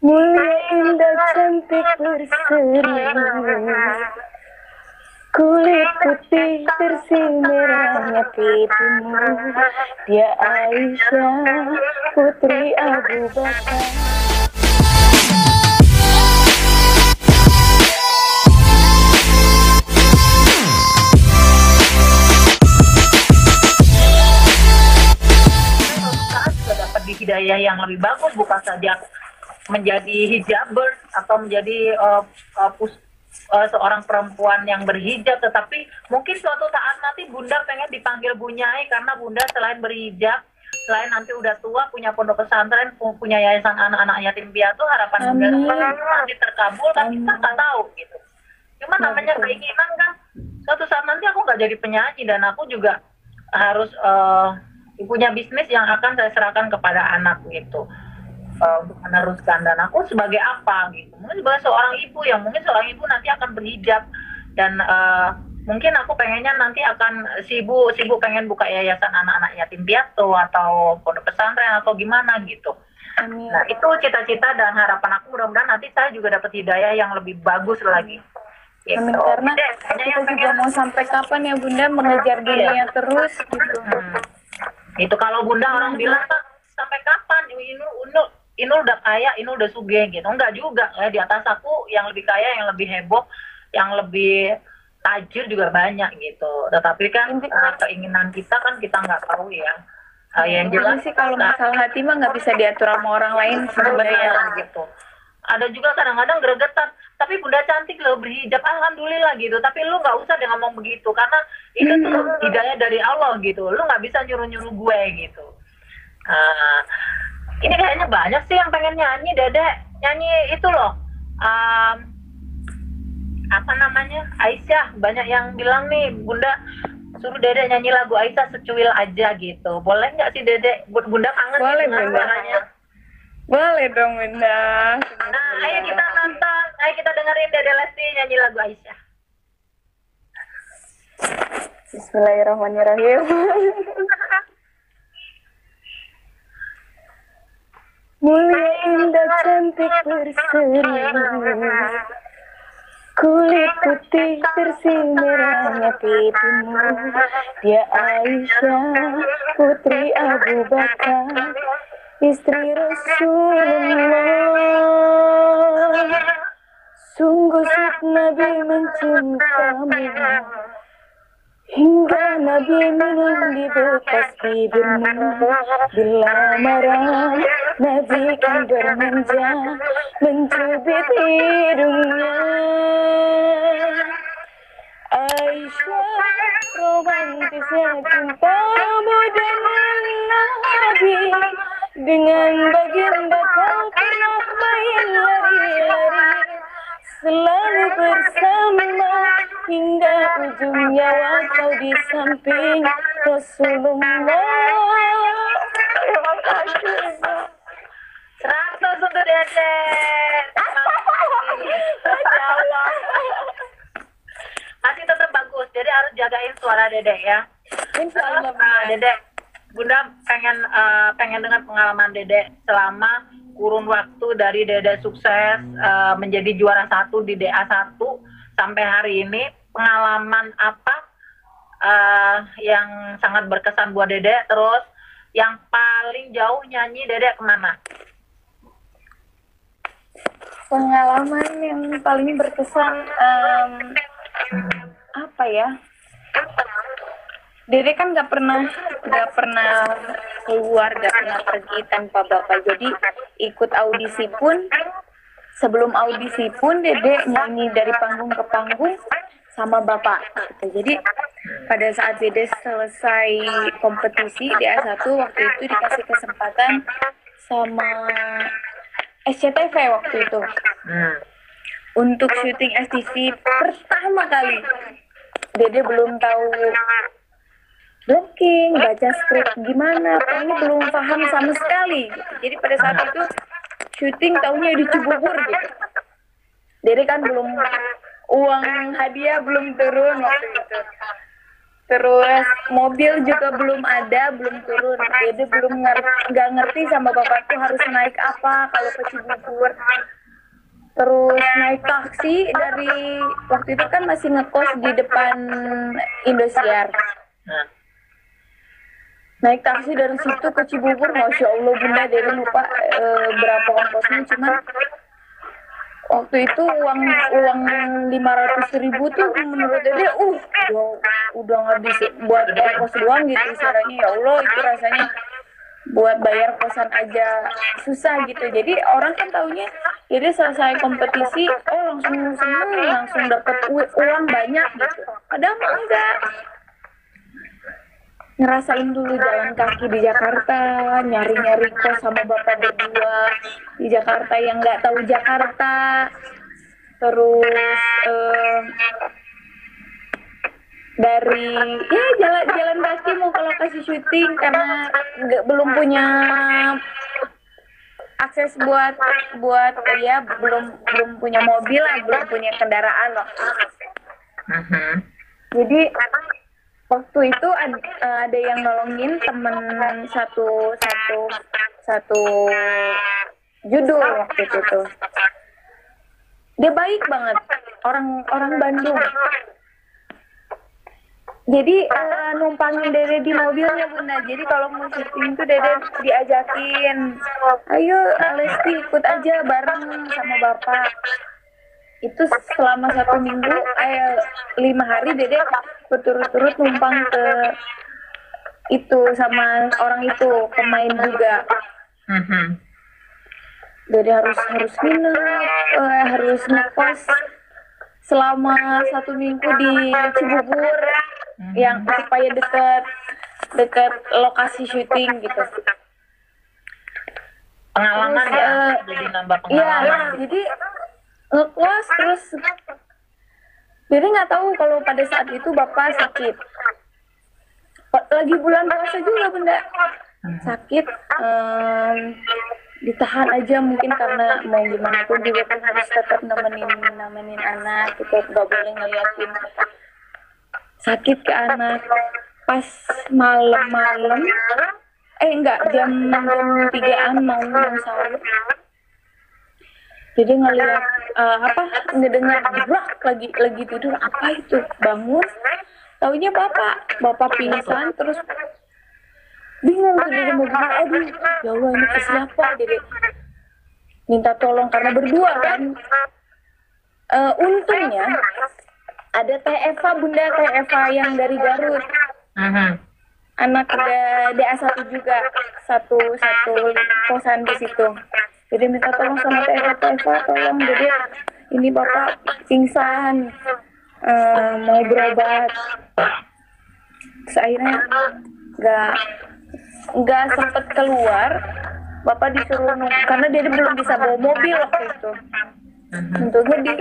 Mulia indah cantik berseri, kulit putih bersih merahnya pipimu. Dia Aisyah putri Abu Bakar. Dapat di hidayah yang lebih bagus, bukan saja menjadi hijaber atau menjadi seorang perempuan yang berhijab, tetapi mungkin suatu saat nanti Bunda pengen dipanggil Bunyai karena Bunda selain berhijab, selain nanti udah tua punya pondok pesantren, punya yayasan anak-anak yatim piatu, harapan Bunda nanti terkabul, kan kita nggak tahu gitu. Cuma namanya keinginan kan, suatu saat nanti aku nggak jadi penyanyi dan aku juga harus punya bisnis yang akan saya serahkan kepada anak gitu, untuk meneruskan. Dan aku sebagai apa gitu, mungkin sebagai seorang ibu yang mungkin seorang ibu nanti akan berhijab dan mungkin aku pengennya nanti akan sibuk pengen buka yayasan anak-anak yatim piatu atau pondok pesantren atau gimana gitu. Amin. Nah itu cita-cita dan harapan aku, mudah-mudahan nanti saya juga dapat hidayah yang lebih bagus lagi. Gitu. Amin, karena kita juga mau sampai kapan ya Bunda mengejar dunia terus gitu. Itu kalau Bunda orang bilang sampai kapan ini udah kaya, ini udah sugih gitu. Enggak juga, di atas aku yang lebih kaya, yang lebih heboh, yang lebih tajir juga banyak gitu. Tetapi kan keinginan kita kan kita nggak tahu ya. Yang jelas sih kalau masalah hati mah nggak bisa diatur sama orang lain sebenarnya gitu. Ada juga kadang-kadang gregetan, tapi Bunda cantik loh berhijab, alhamdulillah gitu. Tapi lu nggak usah dengan ngomong begitu, karena itu tuh hidayah dari Allah gitu. Lu nggak bisa nyuruh-nyuruh gue gitu. Ini kayaknya banyak sih yang pengen nyanyi, Dedek. Nyanyi itu loh. Apa namanya? Aisyah. Banyak yang bilang nih, Bunda suruh Dedek nyanyi lagu Aisyah secuil aja gitu. Boleh nggak sih Dedek? Bunda kangen boleh, dengan suaranya. Boleh dong Bunda. Nah, ayo kita nonton, ayo kita dengerin Dede Lesti nyanyi lagu Aisyah. Bismillahirrahmanirrahim. Mulia indah cantik berseri, kulit putih bersih merahnya pipimu. Dia Aisyah putri Abu Bakar, istri Rasulullah. Sungguh Nabi mencintamu, hingga Nabi minum di bekas bibirmu. Bila marah Nabi kan bermanja, mencubit hidungnya. Aisyah, romantisnya cintamu dengan Nabi, dengan baginda kau pernah main lari-lari, selalu bersama hingga ujung nyawa kau di samping Rasulullah. Terima kasih. 100 untuk Dede. Masya Allah. Masih tetap bagus, jadi harus jagain suara Dede ya. Insya Allah. Dede, Bunda pengen dengar pengalaman Dede selama kurun waktu dari Dede sukses menjadi juara 1 di DA1 sampai hari ini. Pengalaman apa yang sangat berkesan buat Dede? Terus yang paling jauh nyanyi Dede kemana? Pengalaman yang paling berkesan apa ya? Dede kan nggak pernah keluar, nggak pernah pergi tanpa bapak. Jadi ikut audisi pun, sebelum audisi pun Dede nyanyi dari panggung ke panggung sama bapak. Gitu. Jadi pada saat Dede selesai kompetisi DA1 waktu itu dikasih kesempatan sama SCTV waktu itu untuk syuting STV pertama kali. Dede belum tahu blocking, baca skrip gimana, pokoknya belum paham sama sekali gitu. Jadi pada saat itu syuting taunya di Cibubur gitu. Dede kan belum, uang hadiah belum turun waktu itu. Terus mobil juga belum ada, belum turun. Jadi belum nggak ngerti sama bapakku harus naik apa kalau ke Cibubur. Terus naik taksi dari waktu itu kan masih ngekos di depan Indosiar. Nah, Naik taksi dari situ ke Cibubur, masya Allah bunda, dari lupa berapa ongkosnya, cuman waktu itu uang 500.000 tuh menurut Dede udah habis buat ongkos doang gitu istilahnya. Ya Allah, itu rasanya buat bayar kosan aja susah gitu. Jadi orang kan taunya jadi selesai kompetisi langsung seneng, langsung dapat uang banyak gitu, padahal mah enggak. Ngerasain dulu jalan kaki di Jakarta, nyari-nyari kos sama bapak berdua di Jakarta yang nggak tahu Jakarta. Terus dari ya jalan kaki mau ke lokasi syuting karena belum punya akses buat ya belum punya mobil lah, belum punya kendaraan loh. Jadi waktu itu ada yang nolongin temen satu judul waktu itu tuh. Dia baik banget, orang Bandung. Jadi numpangin Dede di mobilnya bunda. Jadi kalau mau syuting tuh Dede diajakin, ayo Lesti ikut aja bareng sama bapak. Itu selama 1 minggu 5 hari Dede berturut-turut numpang ke itu sama orang itu, pemain juga. Dede harus nginep, harus ngekos selama 1 minggu di Cibubur yang supaya dekat lokasi syuting gitu. Pengalaman Terus, ya, jadi nambah pengalaman. Iya, jadi ngekos terus Dede nggak tahu kalau pada saat itu bapak sakit. Lagi bulan puasa juga bunda, sakit. Ditahan aja mungkin karena mau gimana pun juga kan harus tetap nemenin anak, kita nggak boleh ngeliatin sakit ke anak. Pas malam-malam enggak jam 3-an mau sahur, jadi ngeliat ngedengar gerak lagi tidur, apa itu, bangun taunya bapak pingsan. Terus bingung tuh Dede mau gimana, aduh ya Allah ini ke siapa. Dede minta tolong karena berdua kan. Untungnya ada Teh Eva bunda, Teh Eva yang dari Garut, anak DA1 juga, satu kosan di situ. Jadi minta tolong sama Teh Eva, tolong Dede ini bapak pingsan, mau berobat. Terus akhirnya nggak sempet keluar, bapak disuruh karena Dede belum bisa bawa mobil waktu itu. Untungnya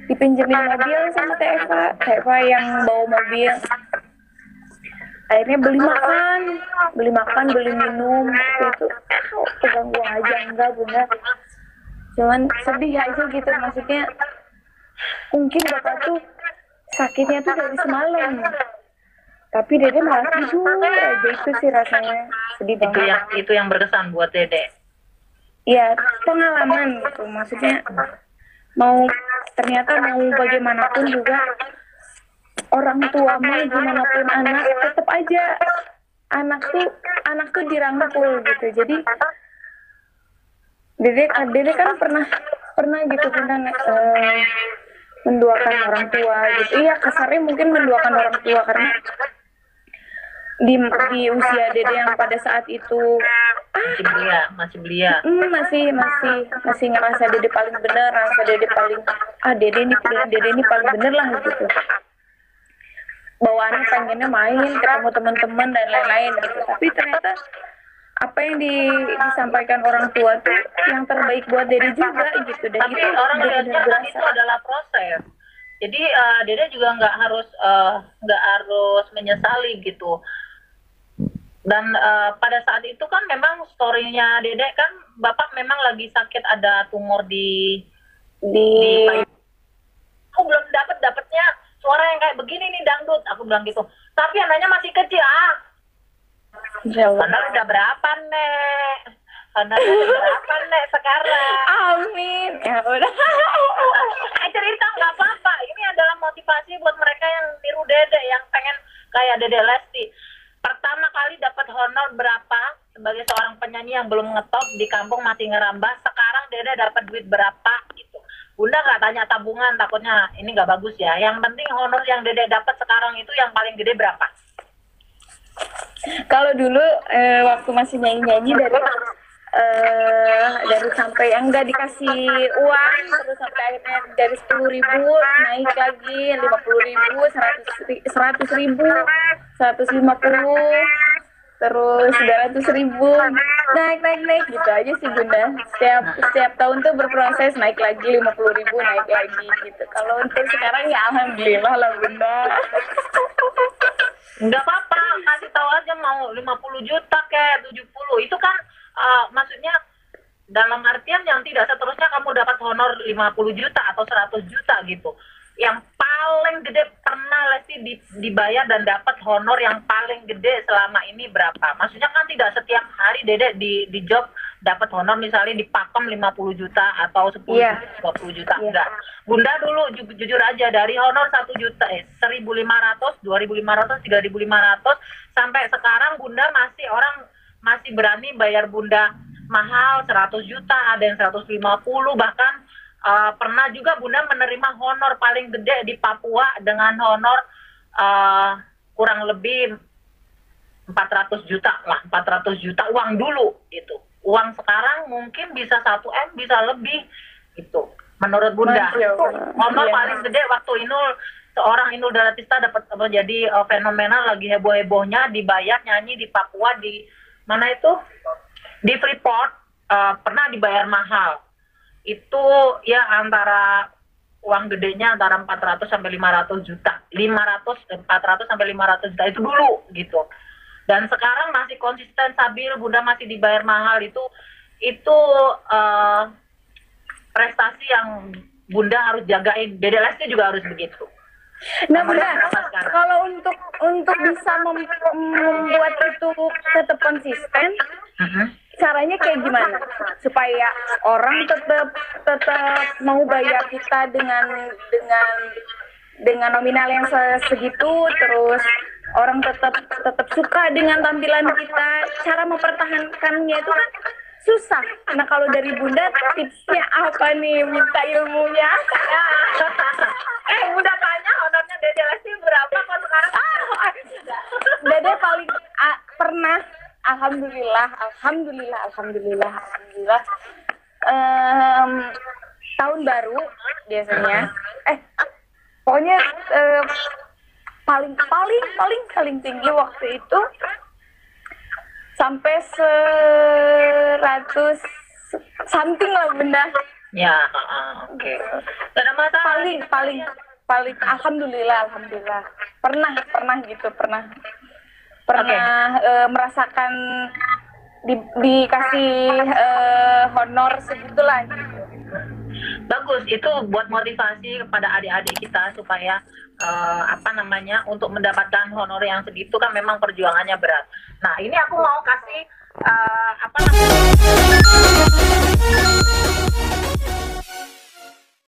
dipinjemin mobil sama Teh Eva yang bawa mobil. Akhirnya beli makan, beli minum itu. Pegang uang aja enggak bunda, cuman sedih aja gitu. Maksudnya mungkin bapak tuh sakitnya tuh dari semalam, tapi Dede malah tidur aja. Itu sih rasanya sedih banget. Itu yang berkesan buat Dede. Iya, pengalaman gitu. Maksudnya ternyata mau bagaimanapun juga orang tua mah gimana pun anak, tetap aja anak tuh dirangkul gitu. Jadi Dede kan pernah gitu menduakan orang tua gitu. Iya, kasarnya mungkin menduakan orang tua karena di usia Dede yang pada saat itu masih belia. Masih ngerasa Dede paling bener, ngerasa Dede paling Dede ini paling bener lah gitu. Bawaannya pengennya main, ketemu teman-teman dan lain-lain gitu. Tapi ternyata apa yang disampaikan orang tua tuh yang terbaik buat Dede juga gitu. Dan tapi itu orang benar-benar lihatnya kan berasa. itu adalah proses. Jadi Dede juga nggak harus menyesali gitu. Dan pada saat itu kan memang story-nya Dede kan bapak memang lagi sakit, ada tumor di aku belum dapatnya suara yang kayak begini nih dangdut, aku bilang gitu. Tapi anaknya masih kecil. Insya Allah. Anda udah berapa nek? Anda udah berapa nek sekarang? Amin. Ya udah. Cerita nggak apa-apa. Ini adalah motivasi buat mereka yang niru Dede, yang pengen kayak Dede Lesti. Pertama kali dapat honor berapa sebagai seorang penyanyi yang belum ngetop di kampung masih ngerambah. Sekarang Dede dapat duit berapa gitu. Bunda nggak tanya tabungan, takutnya ini nggak bagus ya. Yang penting honor yang Dede dapat sekarang itu yang paling gede berapa? Kalau dulu waktu masih nyanyi-nyanyi dari sampai yang nggak dikasih uang, terus sampai akhirnya dari 10.000 naik lagi 50.000, 100.000, 150, terus 200.000, naik gitu aja sih Bunda. Setiap tahun tuh berproses, naik lagi 50.000, naik lagi gitu. Kalau untuk sekarang ya alhamdulillah lah Bunda. Nggak apa-apa, kasih tahu aja mau 50 juta kayak 70. Itu kan maksudnya dalam artian yang tidak seterusnya kamu dapat honor 50 juta atau 100 juta gitu. Yang paling gede pernah Lesti dibayar dan dapat honor yang paling gede selama ini berapa? Maksudnya kan tidak setiap hari Dede di job dapat honor, misalnya di Pakem 50 juta atau 10 juta, 20 juta, enggak. Bunda dulu jujur aja dari honor 1 juta, 1.500, 2.500, 3.500 sampai sekarang Bunda masih berani bayar Bunda mahal 100 juta, ada yang 150, bahkan pernah juga Bunda menerima honor paling gede di Papua dengan honor kurang lebih 400 juta lah, 400 juta uang dulu gitu. Uang sekarang mungkin bisa 1 M, bisa lebih gitu. Menurut Bunda, honor paling gede waktu seorang Inul Daratista dapat jadi fenomenal, lagi heboh-hebohnya dibayar nyanyi di Papua, di mana itu? Di Freeport, pernah dibayar mahal. Itu ya antara uang gedenya antara 400 sampai 500 juta. 400 sampai 500 juta itu dulu gitu. Dan sekarang masih konsisten stabil, Bunda masih dibayar mahal. Itu prestasi yang Bunda harus jagain. Dede Lesti juga harus begitu. Nah Bunda, kalau untuk bisa membuat itu tetap konsisten, caranya kayak gimana supaya orang tetap mau bayar kita dengan nominal yang segitu, terus orang tetap suka dengan tampilan kita. Cara mempertahankannya itu kan susah. Nah kalau dari Bunda tipsnya apa nih? Minta ilmunya. Bunda tanya honornya Dede Lesti berapa kok sekarang? Dede paling pernah, alhamdulillah tahun baru biasanya pokoknya paling tinggi waktu itu sampai 100 something lah Bunda. Ya, oke. Tidak ada masalah. Paling alhamdulillah pernah merasakan dikasih honor segitulah gitu. Bagus, itu buat motivasi kepada adik-adik kita supaya untuk mendapatkan honor yang segitu kan memang perjuangannya berat. Nah, ini aku mau kasih